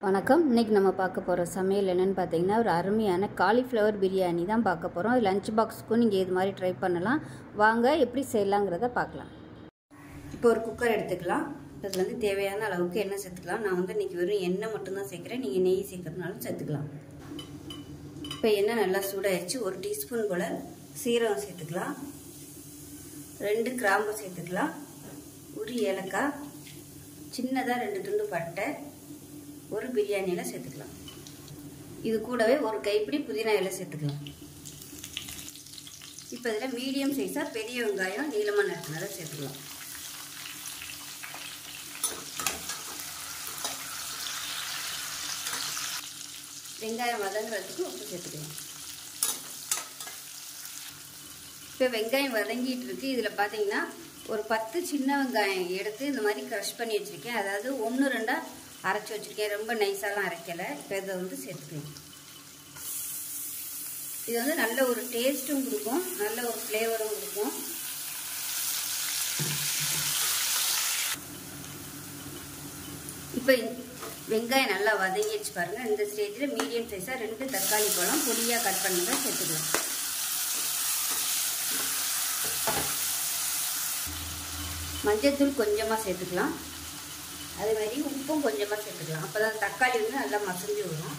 வணக்கம். இன்றைக்கி நம்ம பார்க்க போகிற சமையல் என்னென்னு பார்த்தீங்கன்னா, ஒரு அருமையான காலிஃப்ளவர் பிரியாணி தான் பார்க்க போகிறோம். லஞ்ச் பாக்ஸுக்கும் நீங்கள் இது மாதிரி ட்ரை பண்ணலாம். வாங்க எப்படி செய்யலாங்கிறத பார்க்கலாம். இப்போ ஒரு குக்கர் எடுத்துக்கலாம். இதில் வந்து தேவையான அளவுக்கு எண்ணெய் சேர்த்துக்கலாம். நான் வந்து இன்றைக்கி வெறும் எண்ணெய் மட்டும்தான் சேர்க்குறேன். நீங்கள் நெய் சேர்க்கறதுனாலும் சேர்த்துக்கலாம். இப்போ எண்ணெய் நல்லா சூடாகிடுச்சு. ஒரு டீஸ்பூன் போல் சீரகம் சேர்த்துக்கலாம். 2 கிராம்பு சேர்த்துக்கலாம். ஒரு ஏலக்காய், சின்னதாக 2 துண்டு பட்டை, ஒரு பிரியாணி இலை சேர்த்துக்கலாம். இது கூடவே ஒரு கைப்பிடி புதினா இலை சேர்த்துக்கலாம். இப்போ இதில் மீடியம் சைஸாக பெரிய வெங்காயம் நீளமாக நறுக்கினதை சேர்த்துக்கலாம். வெங்காயம் வதங்குறதுக்கு உப்பு சேர்த்துக்கலாம். இப்போ வெங்காயம் வதங்கிட்டு இருக்கு. இதில் பார்த்தீங்கன்னா ஒரு 10 சின்ன வெங்காயம் எடுத்து இந்த மாதிரி க்ரஷ் பண்ணி வச்சுருக்கேன். அதாவது 1-2 அரைச்சி வச்சுருக்கேன். ரொம்ப நைஸாலாம் அரைக்கலை. இப்போ இதை வந்து சேர்த்துக்கலாம். இது வந்து நல்ல ஒரு டேஸ்ட்டும் கொடுக்கும், நல்ல ஒரு ஃப்ளேவரும் கொடுக்கும். இப்போ வெங்காயம் நல்லா வதங்கிடுச்சு பாருங்கள். இந்த ஸ்டேஜில் மீடியம் சைஸாக 2 தக்காளி பழம் பொடியாக கட் பண்ணதை சேர்த்துக்கலாம். மஞ்சள்தூள் கொஞ்சமாக சேர்த்துக்கலாம். அதே மாதிரி உப்பும் கொஞ்சமாக சேர்த்துக்கலாம். அப்போ தான் தக்காளி வந்து நல்லா மசிஞ்சு வரும்.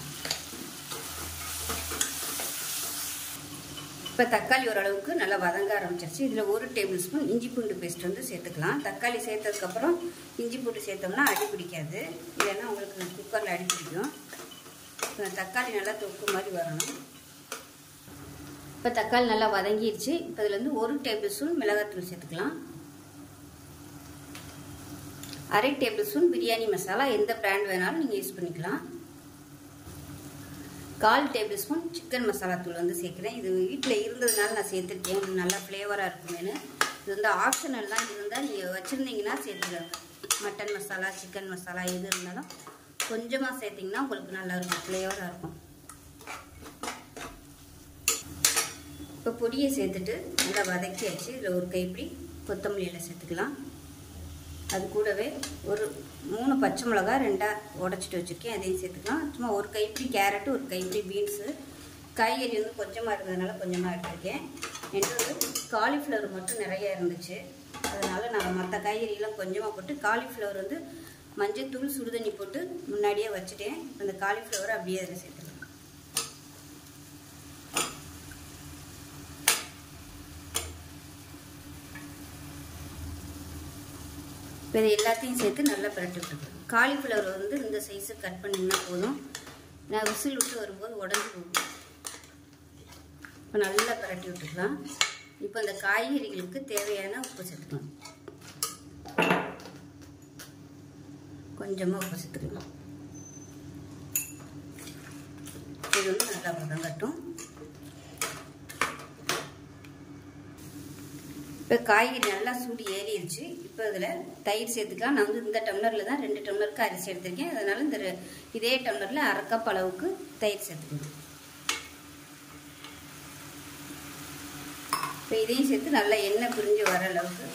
இப்போ தக்காளி ஓரளவுக்கு நல்லா வதங்க ஆரம்பிச்சிருச்சு. இதில் 1 டேபிள் ஸ்பூன் இஞ்சி பூண்டு பேஸ்ட் வந்து சேர்த்துக்கலாம். தக்காளி சேர்த்ததுக்கப்புறம் இஞ்சி பூண்டு சேர்த்தோம்னா அடி பிடிக்காது. இல்லைன்னா உங்களுக்கு குக்கரில் அடி பிடிக்கும். தக்காளி நல்லா தொக்கு மாதிரி வரணும். இப்போ தக்காளி நல்லா வதங்கிடுச்சு. இப்போ இதில் வந்து 1 டேபிள் ஸ்பூன் மிளகாத்தூள் சேர்த்துக்கலாம். 1/2 டேபிள் ஸ்பூன் பிரியாணி மசாலா, எந்த பிராண்ட் வேணாலும் நீங்கள் யூஸ் பண்ணிக்கலாம். 1/4 டேபிள் ஸ்பூன் சிக்கன் மசாலா தூள் வந்து சேர்க்குறேன். இது வீட்டில் இருந்ததுனால நான் சேர்த்துருக்கேன். நல்லா ஃப்ளேவராக இருக்குமேனு. இது வந்து ஆப்ஷனல் தான். இருந்தால் நீங்கள் வச்சுருந்தீங்கன்னா சேர்த்துக்கலாம். மட்டன் மசாலா, சிக்கன் மசாலா எது இருந்தாலும் கொஞ்சமாக சேர்த்திங்கன்னா உங்களுக்கு நல்லாயிருக்கும், ஃப்ளேவராக இருக்கும். இப்போ பொடியை சேர்த்துட்டு நல்லா வதக்கியாச்சு. இதில் ஒரு கைப்பிடி கொத்தமல்லி இலை சேர்த்துக்கலாம். அது கூடவே ஒரு 3 பச்சை மிளகா 2 உடச்சிட்டு வச்சுருக்கேன். அதையும் சேர்த்துக்கலாம். சும்மா ஒரு கைப்பிடி கேரட்டு, ஒரு கைப்பிடி பீன்ஸு. காய்கறி வந்து கொஞ்சமாக இருந்ததுனால கொஞ்சமாக எடுத்துருக்கேன். என்கிட்ட வந்து காலிஃப்ளவர் மட்டும் நிறையா இருந்துச்சு. அதனால் நான் மற்ற காய்கறியெல்லாம் கொஞ்சமாக போட்டு, காலிஃப்ளவர் வந்து மஞ்சள் சுடுதண்ணி போட்டு முன்னாடியே வச்சுட்டேன். அந்த காலிஃப்ளவரை அப்படியே அதில் சேர்த்துக்கலாம். இப்போ இது எல்லாத்தையும் சேர்த்து நல்லா பரட்டி விட்டுருக்கேன். காலிஃப்ளவர் வந்து இந்த சைஸுக்கு கட் பண்ணிங்கன்னா போதும். நான் விசில் விட்டு வரும்போது உடஞ்சி போகும். இப்போ நல்லா பரட்டி விட்டுக்கலாம். இப்போ அந்த காய்கறிகளுக்கு தேவையான உப்பு சேர்த்துக்கலாம். கொஞ்சமாக உப்பு சேர்த்துக்கலாம். இது வந்து நல்லா வதங்கட்டும். இப்போ காய்கறி நல்லா சூடு ஏறிடுச்சு. இப்போ இதில் தயிர் சேர்த்துக்கலாம். நான் வந்து இந்த டம்ளரில் தான் 2 டம்ளருக்கு அரிசி எடுத்திருக்கேன். அதனால் இதே டம்ளரில் 1/2 கப் அளவுக்கு தயிர் சேர்த்துக்கணும். இப்போ இதையும் சேர்த்து நல்லா எண்ணெய் பிரிஞ்சு வர அளவுக்கு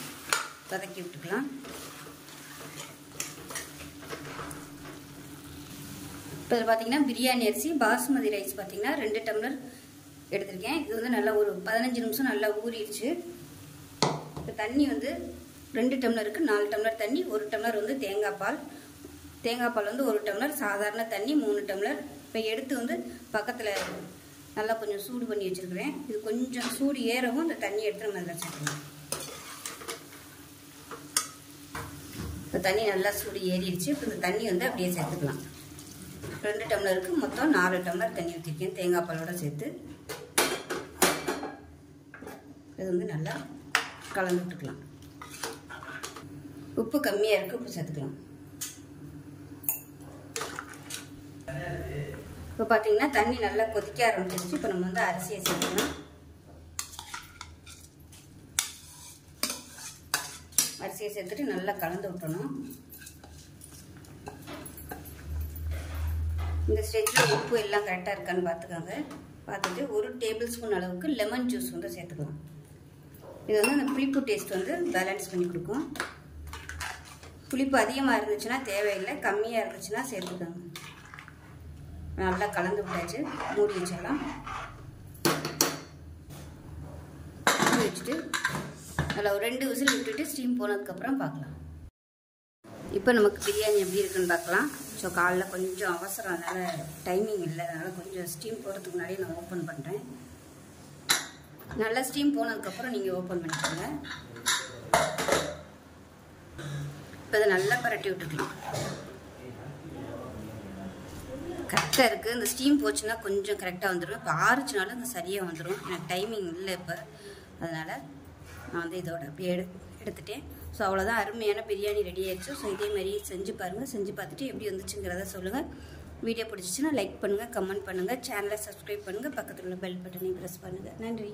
வதக்கி விட்டுக்கலாம். இப்போ இதில் பார்த்தீங்கன்னா பிரியாணி அரிசி பாஸ்மதி ரைஸ் பார்த்தீங்கன்னா 2 டம்ளர் எடுத்திருக்கேன். இது வந்து நல்லா ஒரு 15 நிமிஷம் நல்லா ஊறிடுச்சு. இப்போ தண்ணி வந்து 2 டம்ளருக்கு 4 டம்ளர் தண்ணி, 1 டம்ளர் வந்து தேங்காய் பால் வந்து 1 டம்ளர், சாதாரண தண்ணி 3 டம்ளர். இப்போ எடுத்து வந்து பக்கத்தில் நல்லா கொஞ்சம் சூடு பண்ணி வச்சுருக்கிறேன். இது கொஞ்சம் சூடு ஏறவும் இந்த தண்ணி எடுத்து நம்ம அதில் சேர்க்கணும். இப்போ தண்ணி நல்லா சூடு ஏறிடுச்சு. இப்போ இந்த தண்ணி வந்து அப்படியே சேர்த்துக்கலாம். 2 டம்ளருக்கு மொத்தம் 4 டம்ளர் தண்ணி ஊற்றிருக்கேன் தேங்காய் பாலோட சேர்த்து. இது வந்து நல்லா கலந்து விட்டுக்கலாம். உப்பு கம்மியாக இருக்குது, உப்பு சேர்த்துக்கலாம். இப்போ பார்த்தீங்கன்னா தண்ணி நல்லா கொதிக்க ஆரம்பிச்சிருச்சு. இப்போ நம்ம வந்து அரிசியை சேர்த்துக்கலாம். அரிசியை சேர்த்துட்டு நல்லா கலந்து விட்டணும். இந்த ஸ்டேஜில் உப்பு எல்லாம் கரெக்டாக இருக்கான்னு பார்த்துக்கோங்க. பார்த்துட்டு 1 டேபிள் ஸ்பூன் அளவுக்கு லெமன் ஜூஸ் வந்து சேர்த்துக்கலாம். இது வந்து அந்த புளிப்பு டேஸ்ட் வந்து பேலன்ஸ் பண்ணி கொடுக்கும். புளிப்பு அதிகமாக இருந்துச்சுன்னா தேவையில்லை, கம்மியாக இருந்துச்சுன்னா சேர்த்துக்கோங்க. நல்லா கலந்து விட்டாச்சு. மூடி வச்சிடலாம். மூடி வச்சுட்டு நல்லா ஒரு 2 விசில் விட்டுட்டு ஸ்டீம் போனதுக்கப்புறம் பார்க்கலாம். இப்போ நமக்கு பிரியாணி எப்படி இருக்குன்னு பார்க்கலாம். ஸோ காலைல கொஞ்சம் அவசரம், அதனால் டைமிங் இல்லை, அதனால் கொஞ்சம் ஸ்டீம் போகிறதுக்கு முன்னாடியே நான் ஓப்பன் பண்ணுறேன். நல்லா ஸ்டீம் போனதுக்கப்புறம் நீங்கள் ஓப்பன் பண்ணிக்கோங்க. இப்போ இதை நல்லா பரட்டி விட்டுக்கலாம். கரெக்டாக இருக்குது. இந்த ஸ்டீம் போச்சுன்னா கொஞ்சம் கரெக்டாக வந்துடும். இப்போ ஆறுச்சுனாலும் அது சரியாக வந்துடும். எனக்கு டைமிங் இல்லை இப்போ, அதனால் நான் வந்து இதோட அப்படியே எடுத்துட்டேன். ஸோ அவ்வளோதான், அருமையான பிரியாணி ரெடி ஆயிடுச்சு. ஸோ இதே மாதிரி செஞ்சு பாருங்கள். செஞ்சு பார்த்துட்டு எப்படி வந்துச்சுங்கிறத சொல்லுங்கள். வீடியோ பிடிச்சிச்சின்னா லைக் பண்ணுங்கள், கமெண்ட் பண்ணுங்கள், சேனலை சப்ஸ்கிரைப் பண்ணுங்கள், பக்கத்தில் உள்ள பெல் பட்டனையும் ப்ரெஸ் பண்ணுங்கள். நன்றி.